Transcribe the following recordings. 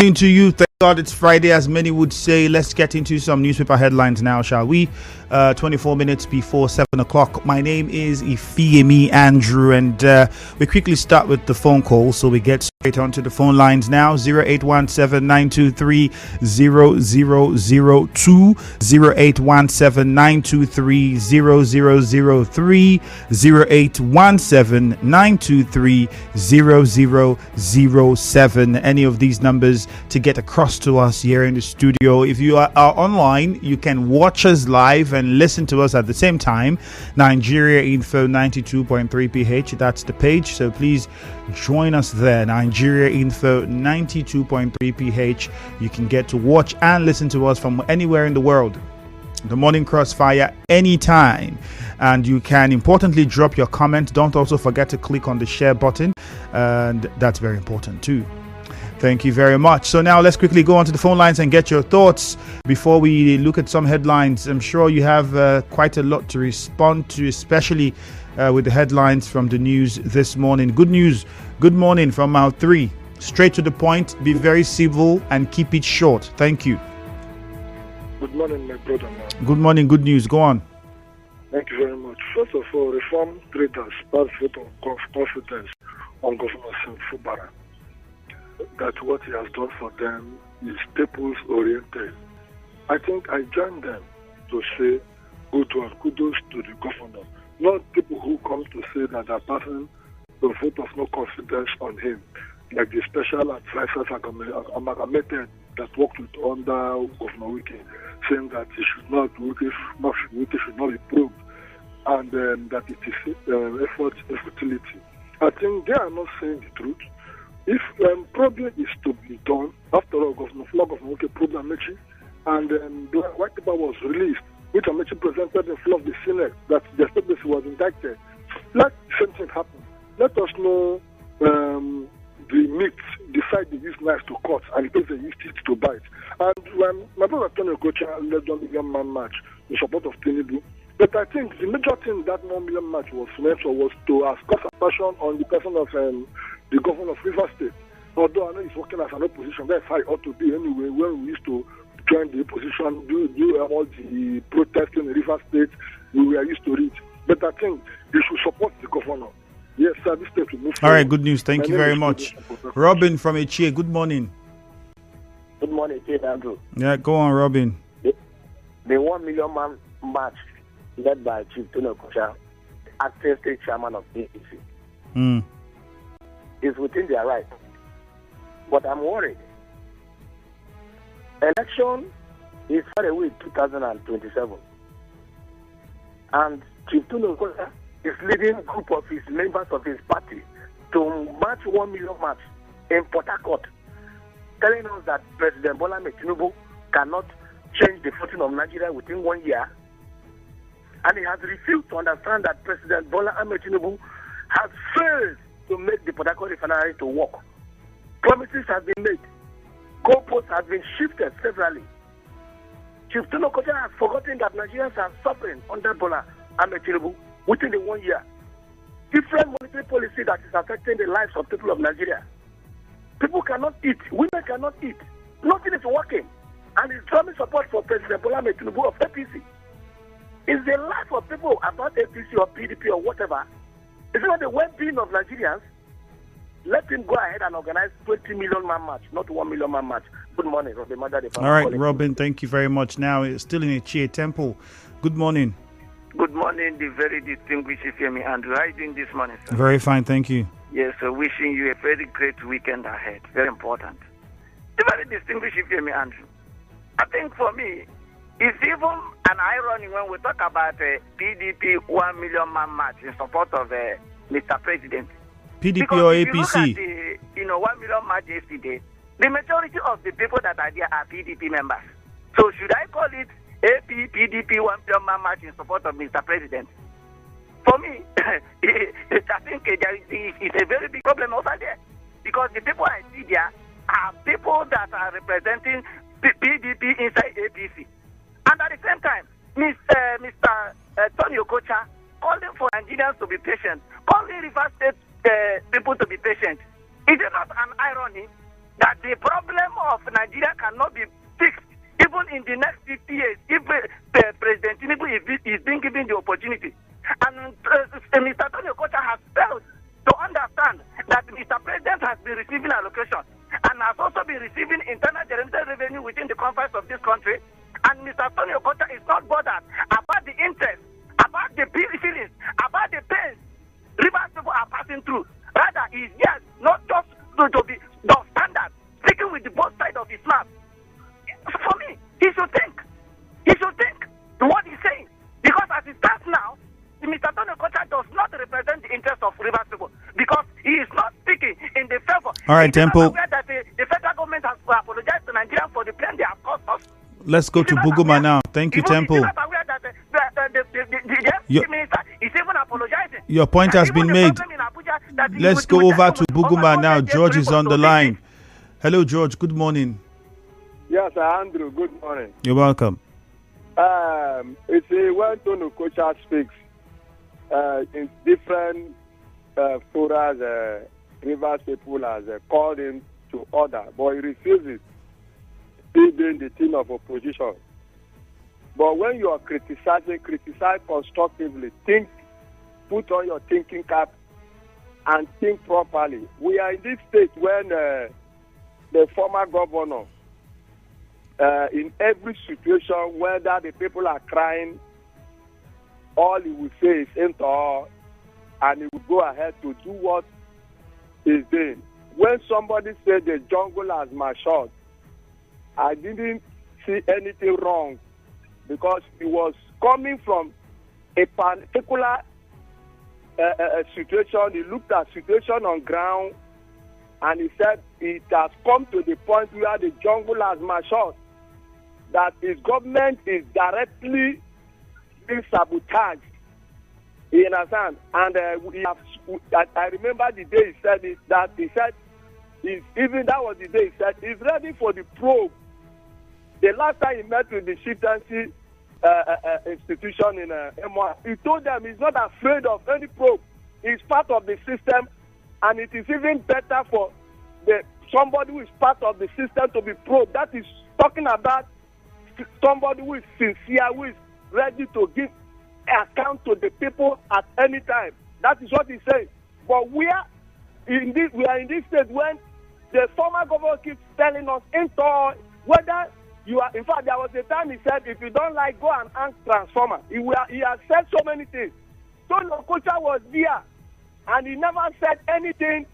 morning to you. Thank God it's Friday, as many would say. Let's get into some newspaper headlines now, shall we? 24 minutes before 7 o'clock. My name is Ifeyemi Andrew, and we quickly start with the phone call, so we get straight onto the phone lines now. 0817-923-0002, 0817-923-0003, 0817-923-0007. Any of these numbers to get across to us here in the studio. If you are online, you can watch us live and listen to us at the same time. Nigeria Info 92.3 PH, that's the page, so please join us there. Nigeria Info 92.3 PH. You can get to watch and listen to us from anywhere in the world. The Morning Crossfire anytime, and you can importantly drop your comment. Don't also forget to click on the share button, and that's very important too. Thank you very much. So now let's quickly go onto the phone lines and get your thoughts before we look at some headlines. I'm sure you have quite a lot to respond to, especially with the headlines from the news this morning. Good news. Good morning from our three. Straight to the point, be very civil and keep it short. Thank you. Good morning, my brother. Good morning. Good news. Go on. Thank you very much. First of all, reform traders pass vote of confidence on Governor Fubara. That what he has done for them is staples oriented. I think I join them to say good one, kudos to the governor. Not people who come to say that they're passing the vote of no confidence on him, like the special advisors amalgamated that worked with under Governor Wike, saying that he should not, Wike should not be probed, and that it is futility. I think they are not saying the truth. If problem is to be done, after all, Governor Wike probed Amaechi, and the white paper was released, which Amaechi presented in front of the Senate, that the establishment was indicted. Let the same thing happen. Let us know the myths decide they use knives to cut, and it takes they use teeth to bite. And when my brother Tony Okocha led the 1 million man march in support of Tinubu, but I think the major thing that 1 million march was meant for was to cause a passion on the person of the governor of Rivers State. Although I know he's working as an opposition, that's how it ought to be anyway. When we used to join the opposition, do all the protesting in Rivers State, we were used to it. But I think they should support the governor. Yes, sir, this state will move forward. All right, good news. Thank you very much. Robin from Echie, good morning. Good morning, Andrew. Yeah, go on, Robin. The 1 million man march led by Chief Tony Okocha, acting state chairman of APC, is within their right. But I'm worried. Election is far away 2027. And Chief Tony Okocha is leading a group of his members of his party to march 1 million march in Port Harcourt, telling us that President Bola Ahmed Tinubu cannot change the fortune of Nigeria within 1 year. And he has refused to understand that President Bola Ahmed Tinubu has failed to make the Port Harcourt refinery to work. Promises have been made. Goalposts have been shifted severally. Chief Tony Okocha has forgotten that Nigerians are suffering under Bola Ahmed Tinubu within the 1 year. Different monetary policy that is affecting the lives of people of Nigeria. People cannot eat. Women cannot eat. Nothing is working. And he's drumming support for President Bola Ahmed Tinubu of APC. Is the life of people about APC or PDP or whatever? Is it not the well-being of Nigerians? Let him go ahead and organize 20 million man march, not 1 million man march. Good morning, Robin. All right, Robin, thank you very much. Now, it's still in Echie Temple. Good morning. Good morning, the very distinguished Ifeyemi Andrew. How are you doing this morning, sir? Very fine, thank you. Yes, so wishing you a very great weekend ahead. Very important. The very distinguished Ifeyemi Andrew. I think for me, it's even an irony when we talk about PDP 1 million man march in support of Mr. President. PDP because or if APC? You look at the 1 million march yesterday, the majority of the people that are there are PDP members. So should I call it AP, PDP 1 million man march in support of Mr. President? For me, I think it's a very big problem over there. Because the people I see there are people that are representing PDP inside APC. And at the same time, Mr. Tony Okocha calling for Nigerians to be patient, calling Rivers State people to be patient. Is it not an irony that the problem of next 50 years, if President Tinubu is being given the opportunity, and Mr. Tony Okocha has failed to understand that Mr. President has been receiving allocation and has also been receiving internal generated revenue within the confines of this country, and Mr. Tony Okocha is not bothered about the interest, about the feelings, about the pains Rivers people are passing through. Rather, is yes, not just to be the standard, speaking with the both sides of his mouth. For me, he should think. He should think what he's saying. Because as it stands now, Mr. Tony Okocha does not represent the interest of Rivers people, because he is not speaking in the favor. All right, Temple. That the federal government has apologized to Nigeria for the pain they have caused us. Let's go to Buguma now. Thank you, Temple. The minister is even apologizing. Your point has been made. Let's go over to Buguma now. George is on the line. Hello, George. Good morning. Yes, Andrew. Good morning. You're welcome. It's when Tony Okocha speaks in different forums, Rivers people has called him to order, but he refuses. He being the team of opposition. But when you are criticizing, criticize constructively. Think, put on your thinking cap, and think properly. We are in this state when the former governor, in every situation, whether the people are crying, all he will say is "ain't all," and he will go ahead to do what he's doing. When somebody said the jungle has matured, I didn't see anything wrong, because he was coming from a particular situation. He looked at situation on ground, and he said it has come to the point where the jungle has matured, that his government is directly being sabotaged. You understand? And I remember the day he said it, that he said, even that was the day he said, he's ready for the probe. The last time he met with the chieftaincy institution in MY, he told them he's not afraid of any probe. He's part of the system, and it is even better for somebody who is part of the system to be probed. That is talking about somebody who is sincere, who is ready to give account to the people at any time. That is what he's saying. But we are in this state when the former governor keeps telling us whether you are. In fact, there was a time he said, if you don't like, go and ask transformer. He has said so many things. Tony Okocha was there, and he never said anything.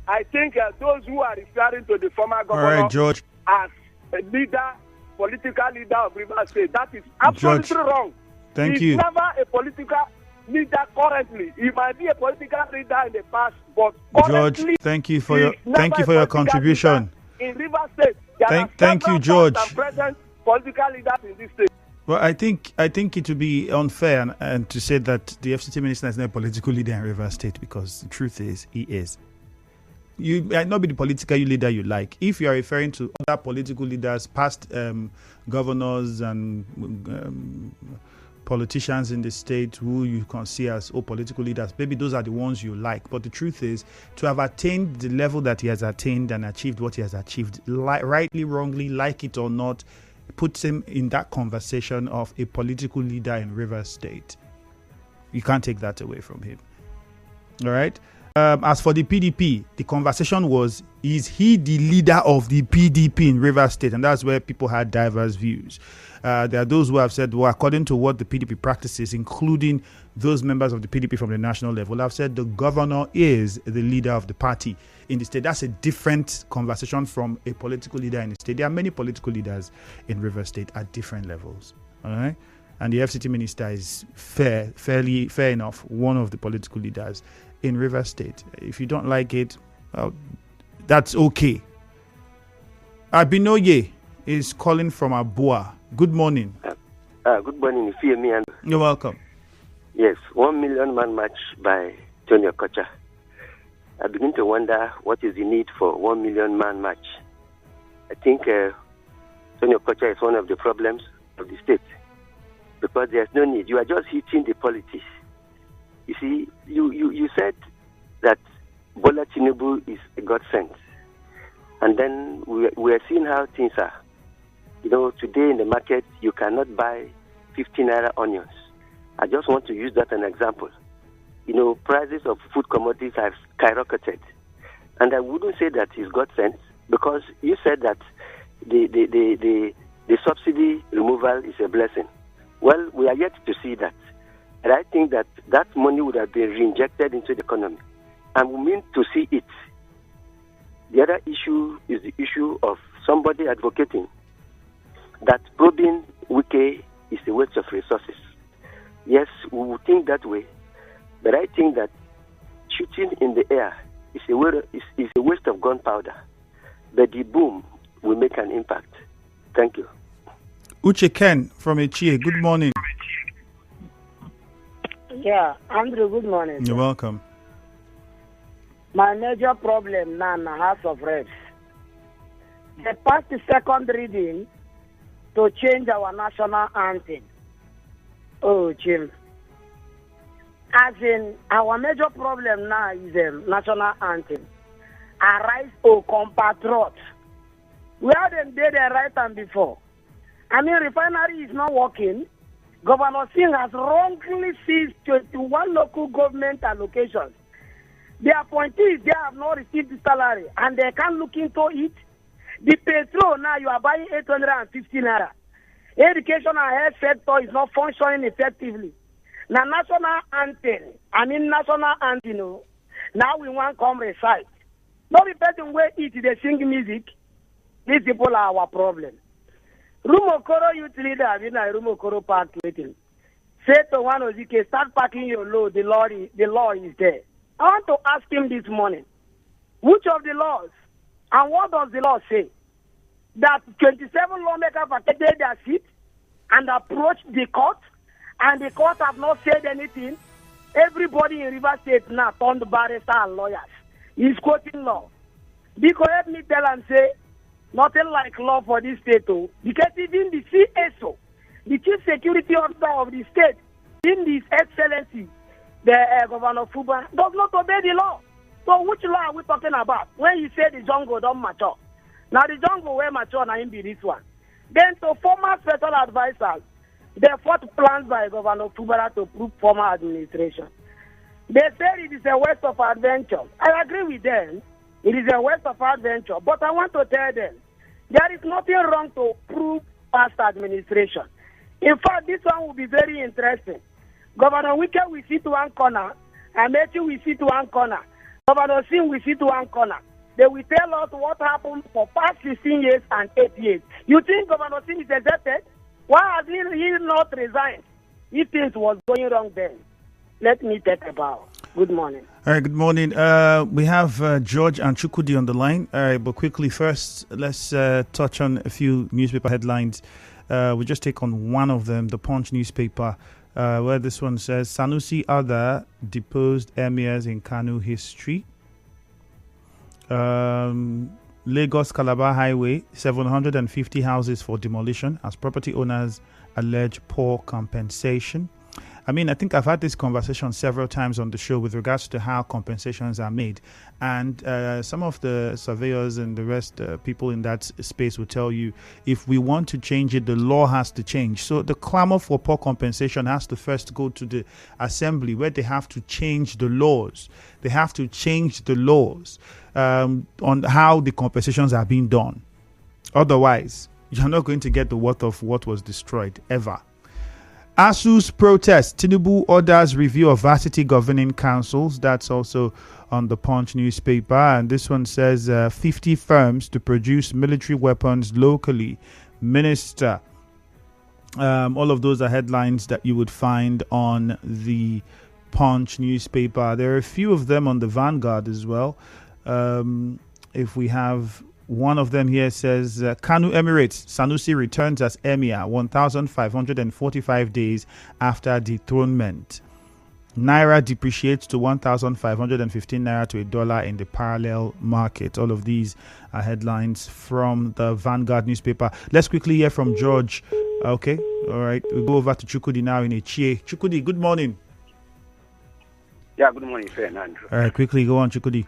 I think those who are referring to the former governor, all right, George, as a leader, political leader of Rivers State, that is absolutely George, wrong. Thank He's you. never a political leader currently. He might be a political leader in the past, but George, thank you for your contribution. In Rivers State, thank you, George. Present political leaders in this state. Well, I think it would be unfair and to say that the FCT minister is not a political leader in Rivers State, because the truth is he is. You might not be the political leader you like. If you are referring to other political leaders, past governors and politicians in the state who you can see as political leaders, maybe those are the ones you like. But the truth is, to have attained the level that he has attained and achieved what he has achieved, rightly, wrongly, like it or not, puts him in that conversation of a political leader in Rivers State. You can't take that away from him. All right. As for the PDP, the conversation was, is he the leader of the PDP in Rivers State? And that's where people had diverse views. There are those who have said, well, according to what the PDP practices, including those members of the PDP from the national level, have said the governor is the leader of the party in the state. That's a different conversation from a political leader in the state. There are many political leaders in Rivers State at different levels. All right. And the FCT minister is fair enough, one of the political leaders in Rivers State. If you don't like it, well, that's okay. Abinoye is calling from Abua. Good morning. Good morning. You see me? You're welcome. Yes, 1 million man march by Tony Okocha. I begin to wonder what is the need for 1 million man march. I think Tony Okocha is one of the problems of the state, because there's no need. You are just hitting the politics. You see, you said that Bola Tinubu is a God sent, and then we are seeing how things are. Today in the market, you cannot buy 15 naira onions. I just want to use that as an example. Prices of food commodities have skyrocketed. And I wouldn't say that it's God sent, because you said that the subsidy removal is a blessing. Well, we are yet to see that. And I think that money would have been reinjected into the economy. And we mean to see it. The other issue is the issue of somebody advocating that probing Wike is a waste of resources. Yes, we would think that way, but I think that shooting in the air is a waste of gunpowder, but the boom will make an impact. Thank you. Uche Ken from Echie, good morning. Yeah, Andrew, good morning. You're welcome. My major problem now in the House of Reps, they passed the second reading to change our national anthem. Oh, Jim. As in, our major problem now is national anthem. Arise, O compatriot. Where them did the right time before. I mean, refinery is not working. Governor Singh has wrongly seized 21 local government allocations. The appointees, they have not received the salary, and they can't look into it. The petrol now, you are buying 850 naira. Education and health sector is not functioning effectively. Now, national anthem, now we want to come recite. Not the person where eat, they sing music. These people are our problem. Rumokoro youth leader, Rumokoro Park waiting. Say to one of you, start packing your load, the law is there. I want to ask him this morning, which of the laws, and what does the law say? That 27 lawmakers vacated their seat and approached the court, and the court have not said anything. Everybody in River State now turned barrister and lawyers. He's quoting law. Because help me tell and say, nothing like law for this state, because even the CSO, the Chief Security Officer of the state, in His Excellency, the Governor Fuba, does not obey the law. So which law are we talking about? When you say the jungle don't mature. Now the jungle will mature, now in be this one. Then to former special advisors, they fought plans by Governor Fubara to prove former administration. They said it is a waste of adventure. I agree with them. It is a waste of adventure. But I want to tell them, there is nothing wrong to prove past administration. In fact, this one will be very interesting. Governor Wike will sit to one corner, and Mechi will sit to one corner. Governor Singh will sit to one corner. They will tell us what happened for past 16 years and 8 years. You think Governor Singh is deserted? Why has he not resigned if things was going wrong then? Let me take a bow. Good morning. All right, good morning. We have George and Chukwudi on the line. All right, but quickly first, let's touch on a few newspaper headlines. We'll just take on one of them, the Punch newspaper, where this one says, Sanusi Ada deposed emirs in Kanu history. Lagos Calabar Highway, 750 houses for demolition as property owners allege poor compensation. I mean, I think I've had this conversation several times on the show with regards to how compensations are made. And some of the surveyors and the rest people in that space will tell you, if we want to change it, the law has to change. So the clamor for poor compensation has to first go to the assembly, where they have to change the laws. They have to change the laws on how the compensations are being done. Otherwise, you're not going to get the worth of what was destroyed, ever. ASU's protest. Tinubu orders review of varsity governing councils. That's also on the Punch newspaper. And this one says 50 firms to produce military weapons locally. Minister. All of those are headlines that you would find on the Punch newspaper. There are a few of them on the Vanguard as well. If we have... One of them here says, Kanu Emirates, Sanusi returns as Emir 1,545 days after dethronement. Naira depreciates to 1,515 Naira to $1 in the parallel market. All of these are headlines from the Vanguard newspaper. Let's quickly hear from George. Okay, all right. We'll go over to Chukwudi now in Echie. Chukwudi, good morning. Yeah, good morning, Fernando. All right, quickly go on, Chukwudi.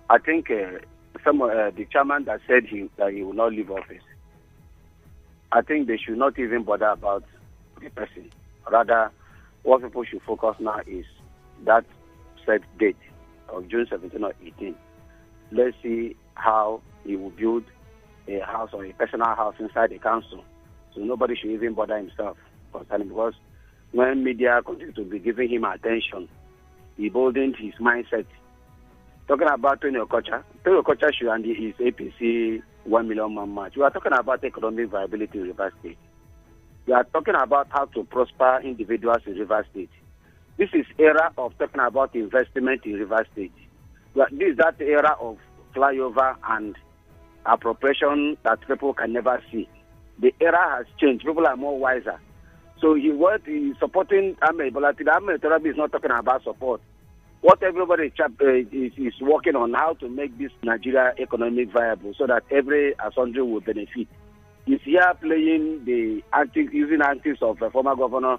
I think... the chairman that said that he will not leave office, I think they should not even bother about the person. Rather, what people should focus now is that set date of June 17 or 18. Let's see how he will build a house or a personal house inside the council. So nobody should even bother himself concerning, because when media continue to be giving him attention, he boldened his mindset. Talking about Tony Okocha should and his APC 1 million man march. We are talking about economic viability in Rivers State. We are talking about how to prosper individuals in Rivers State. This is era of talking about investment in Rivers State. This is that era of flyover and appropriation that people can never see. The era has changed. People are more wiser. So he is supporting Ahmed Bola Tinubu. Ahmed Bola is not talking about support. What everybody is working on, how to make this Nigeria economic viable so that every assembly will benefit. He's here playing the antics, using antics of a former governor,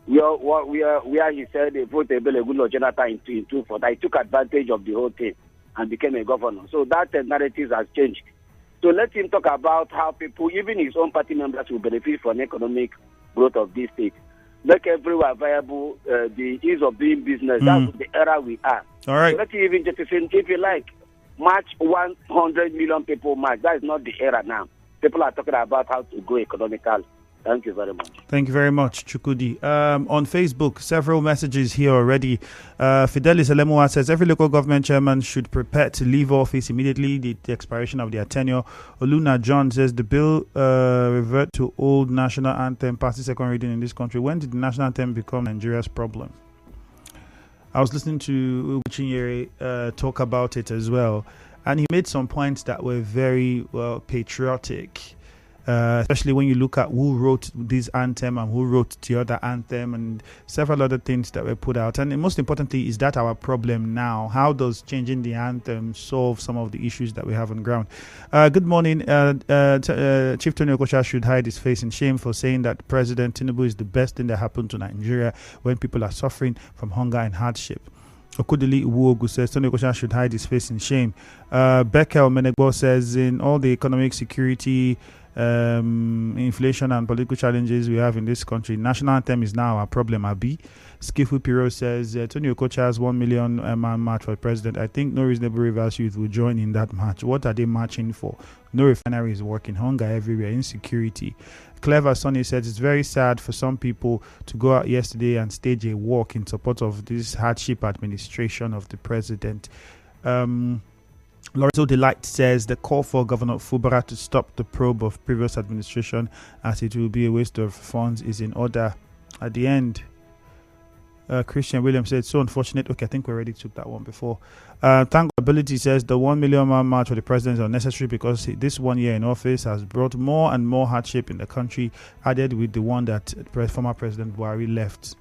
where he said they put a Belegulo Jonathan into for that. He took advantage of the whole thing and became a governor. So that narrative has changed. So let him talk about how people, even his own party members, will benefit from economic growth of this state. Make everywhere viable, the ease of doing business. That's the era we are. All right. So let you even just, if you like, march 100 million people march. That is not the era now. People are talking about how to go economical. Thank you very much. Thank you very much, Chukudi. On Facebook, several messages here already. Fidelis Elemoa says every local government chairman should prepare to leave office immediately, the expiration of their tenure. Oluna John says the bill revert to old national anthem, past the second reading in this country. When did the national anthem become Nigeria's problem? I was listening to Chinyere talk about it as well, and he made some points that were very patriotic. Especially when you look at who wrote this anthem and who wrote the other anthem and several other things that were put out. And most importantly, is that our problem now? How does changing the anthem solve some of the issues that we have on ground? Good morning. Chief Tony Okocha should hide his face in shame for saying that President Tinubu is the best thing that happened to Nigeria when people are suffering from hunger and hardship. Okudili Uwogu says Tony Okocha should hide his face in shame. Bekel Menegbo says in all the economic security, inflation and political challenges we have in this country, national anthem is now our problem. Abi Skifu Piro says Tony Okocha's 1 million man march for president. I think no reasonable Rivers youth will join in that march. What are they marching for? No refinery is working, hunger everywhere, insecurity. Clever Sonny says it's very sad for some people to go out yesterday and stage a walk in support of this hardship administration of the president. Lorenzo Delight says the call for Governor Fubara to stop the probe of previous administration as it will be a waste of funds is in order. At the end, Christian Williams said, so unfortunate. Okay, I think we already took that one before. Tango Ability says the 1 million man march for the president is unnecessary because this 1 year in office has brought more and more hardship in the country, added with the one that former President Buhari left.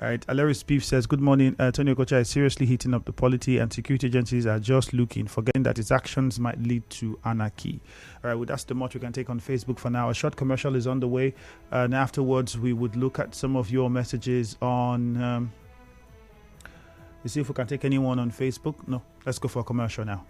All right, Alaris Beef says, good morning. Tony Okocha is seriously heating up the polity and security agencies are just looking, forgetting that his actions might lead to anarchy. All right, well, that's the much we can take on Facebook for now. A short commercial is on the way. And afterwards, we would look at some of your messages on... let's see if we can take anyone on Facebook. No, let's go for a commercial now.